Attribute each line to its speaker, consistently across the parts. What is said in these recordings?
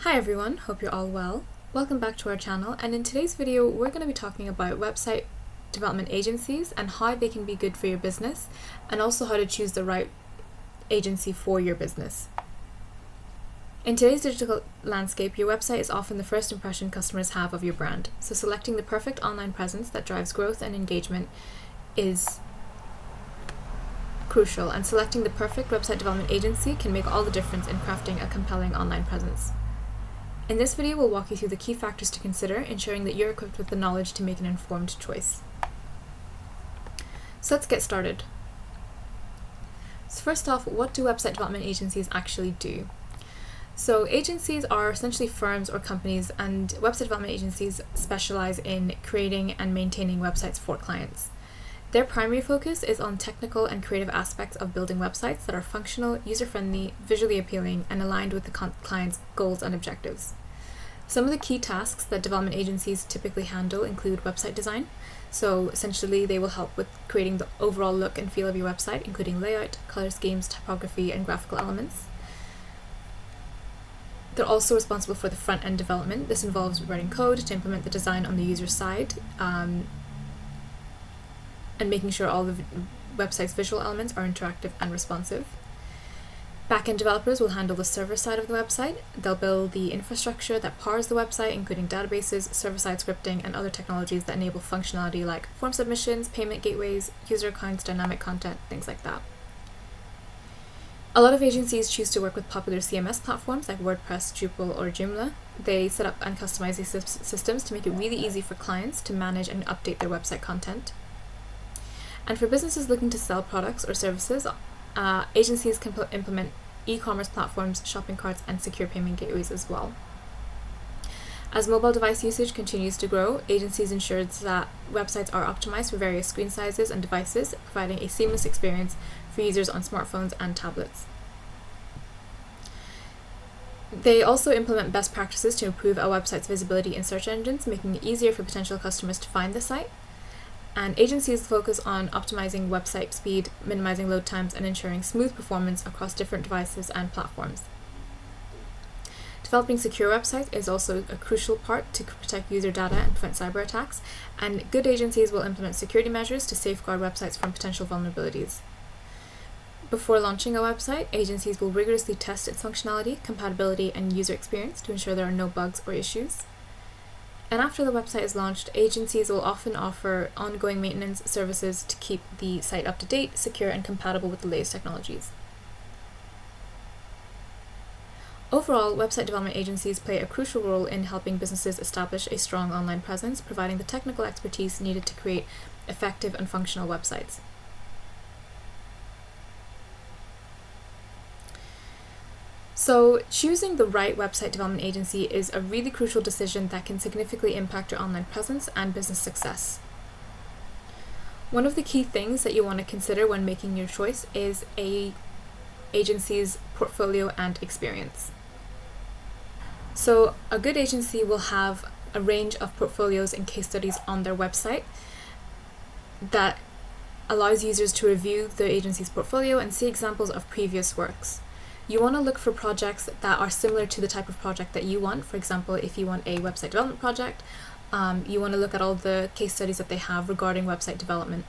Speaker 1: Hi everyone, hope you're all well. Welcome back to our channel, and in today's video we're going to be talking about website development agencies and how they can be good for your business, and also how to choose the right agency for your business. In today's digital landscape, your website is often the first impression customers have of your brand, so selecting the perfect online presence that drives growth and engagement is crucial, and selecting the perfect website development agency can make all the difference in crafting a compelling online presence. In this video, we'll walk you through the key factors to consider, ensuring that you're equipped with the knowledge to make an informed choice. So let's get started. So first off, what do website development agencies actually do? So agencies are essentially firms or companies, and website development agencies specialize in creating and maintaining websites for clients. Their primary focus is on technical and creative aspects of building websites that are functional, user-friendly, visually appealing, and aligned with the client's goals and objectives. Some of the key tasks that development agencies typically handle include website design. So essentially, they will help with creating the overall look and feel of your website, including layout, color schemes, typography, and graphical elements. They're also responsible for the front-end development. This involves writing code to implement the design on the user side, and making sure all the website's visual elements are interactive and responsive. Back-end developers will handle the server side of the website. They'll build the infrastructure that powers the website, including databases, server-side scripting, and other technologies that enable functionality like form submissions, payment gateways, user accounts, dynamic content, things like that. A lot of agencies choose to work with popular CMS platforms like WordPress, Drupal, or Joomla. They set up and customize these systems to make it really easy for clients to manage and update their website content. And for businesses looking to sell products or services, agencies can implement e-commerce platforms, shopping carts, and secure payment gateways as well. As mobile device usage continues to grow, agencies ensure that websites are optimized for various screen sizes and devices, providing a seamless experience for users on smartphones and tablets. They also implement best practices to improve a website's visibility in search engines, making it easier for potential customers to find the site. And agencies focus on optimizing website speed, minimizing load times, and ensuring smooth performance across different devices and platforms. Developing secure websites is also a crucial part to protect user data and prevent cyber attacks, and good agencies will implement security measures to safeguard websites from potential vulnerabilities. Before launching a website, agencies will rigorously test its functionality, compatibility, and user experience to ensure there are no bugs or issues. And after the website is launched, agencies will often offer ongoing maintenance services to keep the site up to date, secure, and compatible with the latest technologies. Overall, website development agencies play a crucial role in helping businesses establish a strong online presence, providing the technical expertise needed to create effective and functional websites. So choosing the right website development agency is a really crucial decision that can significantly impact your online presence and business success. One of the key things that you want to consider when making your choice is an agency's portfolio and experience. So a good agency will have a range of portfolios and case studies on their website that allows users to review the agency's portfolio and see examples of previous works. You want to look for projects that are similar to the type of project that you want. For example, if you want a website development project, you want to look at all the case studies that they have regarding website development.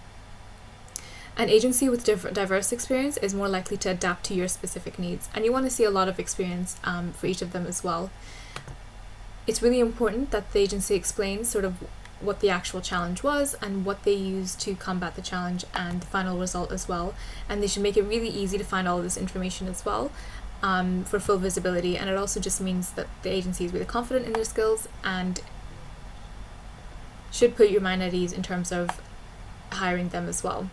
Speaker 1: An agency with diverse experience is more likely to adapt to your specific needs, and you want to see a lot of experience for each of them as well. It's really important that the agency explains sort of what the actual challenge was and what they used to combat the challenge and the final result as well. And they should make it really easy to find all of this information as well for full visibility. And it also just means that the agency is really confident in their skills and should put your mind at ease in terms of hiring them as well.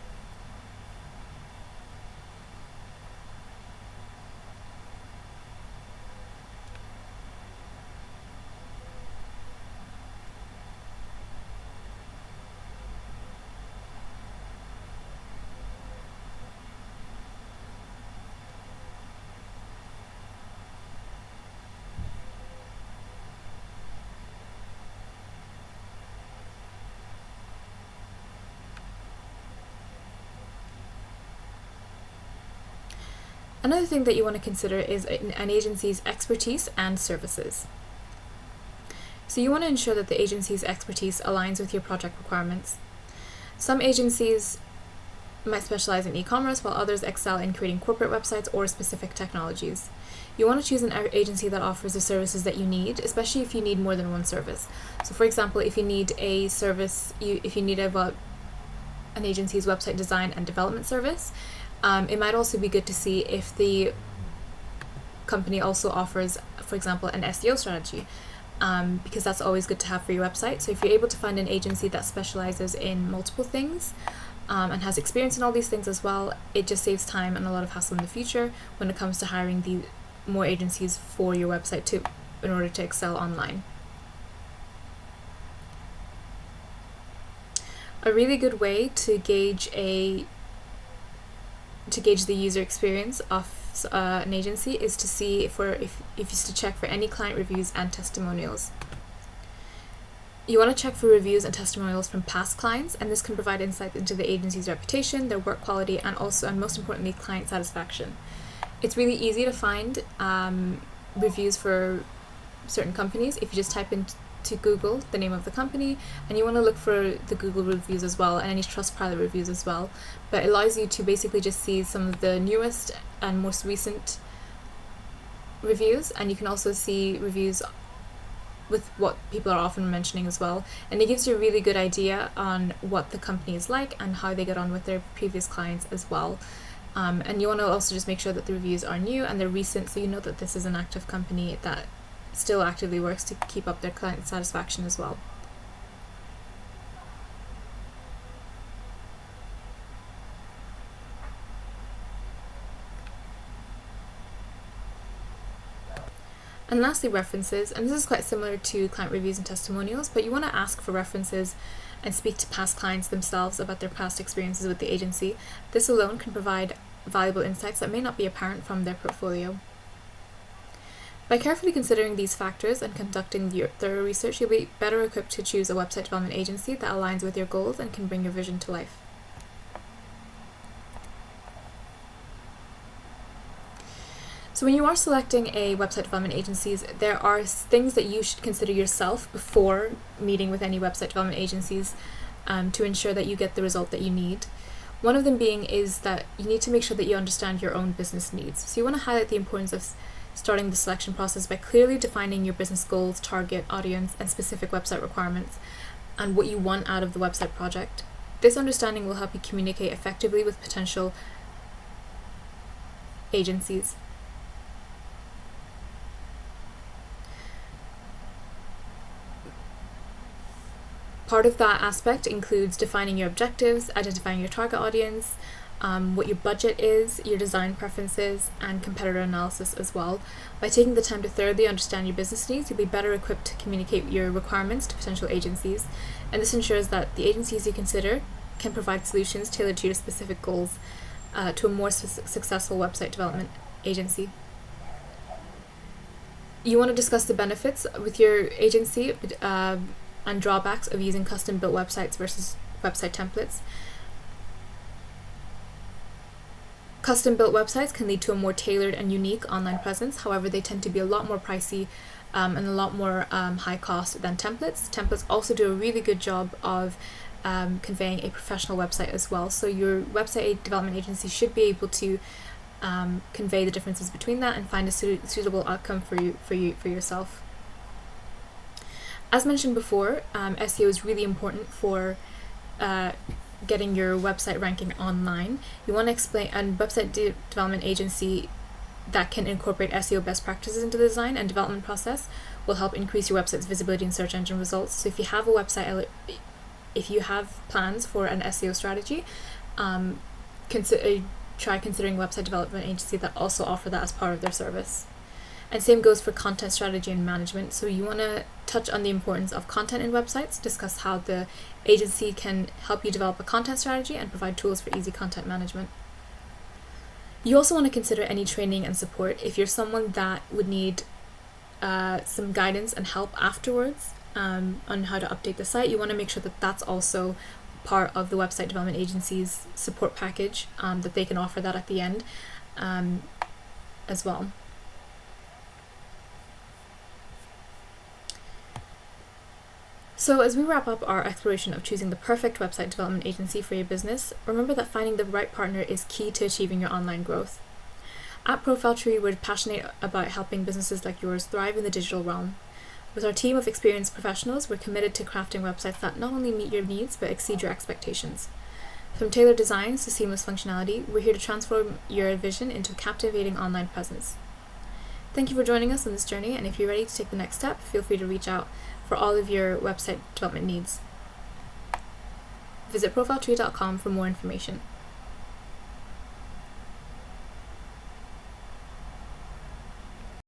Speaker 1: Another thing that you want to consider is an agency's expertise and services. So you want to ensure that the agency's expertise aligns with your project requirements. Some agencies might specialize in e-commerce, while others excel in creating corporate websites or specific technologies. You want to choose an agency that offers the services that you need, especially if you need more than one service. So for example, if you need a service, if you need an agency's website design and development service, it might also be good to see if the company also offers, for example, an SEO strategy, because that's always good to have for your website. So if you're able to find an agency that specializes in multiple things and has experience in all these things as well, it just saves time and a lot of hassle in the future when it comes to hiring the more agencies for your website in order to excel online. A really good way to gauge the user experience of an agency is to see to check for any client reviews and testimonials. You want to check for reviews and testimonials from past clients, and this can provide insight into the agency's reputation, their work quality, and most importantly, client satisfaction. It's really easy to find reviews for certain companies if you just type into Google the name of the company, and you want to look for the Google reviews as well and any Trustpilot reviews as well. But it allows you to basically just see some of the newest and most recent reviews, and you can also see reviews with what people are often mentioning as well, and it gives you a really good idea on what the company is like and how they get on with their previous clients as well. And you want to also just make sure that the reviews are new and they're recent, so you know that this is an active company that still actively works to keep up their client satisfaction as well. And lastly, references, and this is quite similar to client reviews and testimonials, but you want to ask for references and speak to past clients themselves about their past experiences with the agency. This alone can provide valuable insights that may not be apparent from their portfolio. By carefully considering these factors and conducting your thorough research, you'll be better equipped to choose a website development agency that aligns with your goals and can bring your vision to life. So when you are selecting a website development agencies, there are things that you should consider yourself before meeting with any website development agencies to ensure that you get the result that you need. One of them being is that you need to make sure that you understand your own business needs. So you want to highlight the importance of starting the selection process by clearly defining your business goals, target audience, and specific website requirements, and what you want out of the website project. This understanding will help you communicate effectively with potential agencies. Part of that aspect includes defining your objectives, identifying your target audience, what your budget is, your design preferences, and competitor analysis as well. By taking the time to thoroughly understand your business needs, you'll be better equipped to communicate your requirements to potential agencies, and this ensures that the agencies you consider can provide solutions tailored to your specific goals to a more successful website development agency. You want to discuss the benefits with your agency and drawbacks of using custom-built websites versus website templates. Custom-built websites can lead to a more tailored and unique online presence. However, they tend to be a lot more pricey and a lot more high cost than templates. Templates also do a really good job of conveying a professional website as well. So your website development agency should be able to convey the differences between that and find a suitable outcome for yourself. As mentioned before, SEO is really important for getting your website ranking online. You want to explain a website development agency that can incorporate SEO best practices into the design and development process will help increase your website's visibility in search engine results. So if you have a website, if you have plans for an SEO strategy, try considering a website development agency that also offer that as part of their service. And same goes for content strategy and management. So you want to touch on the importance of content in websites, discuss how the agency can help you develop a content strategy, and provide tools for easy content management. You also want to consider any training and support. If you're someone that would need some guidance and help afterwards on how to update the site, you want to make sure that that's also part of the website development agency's support package, that they can offer that at the end. as well. So as we wrap up our exploration of choosing the perfect website development agency for your business, remember that finding the right partner is key to achieving your online growth. At ProfileTree, we're passionate about helping businesses like yours thrive in the digital realm. With our team of experienced professionals, we're committed to crafting websites that not only meet your needs, but exceed your expectations. From tailored designs to seamless functionality, we're here to transform your vision into a captivating online presence. Thank you for joining us on this journey, and if you're ready to take the next step, feel free to reach out for all of your website development needs. Visit profiletree.com for more information.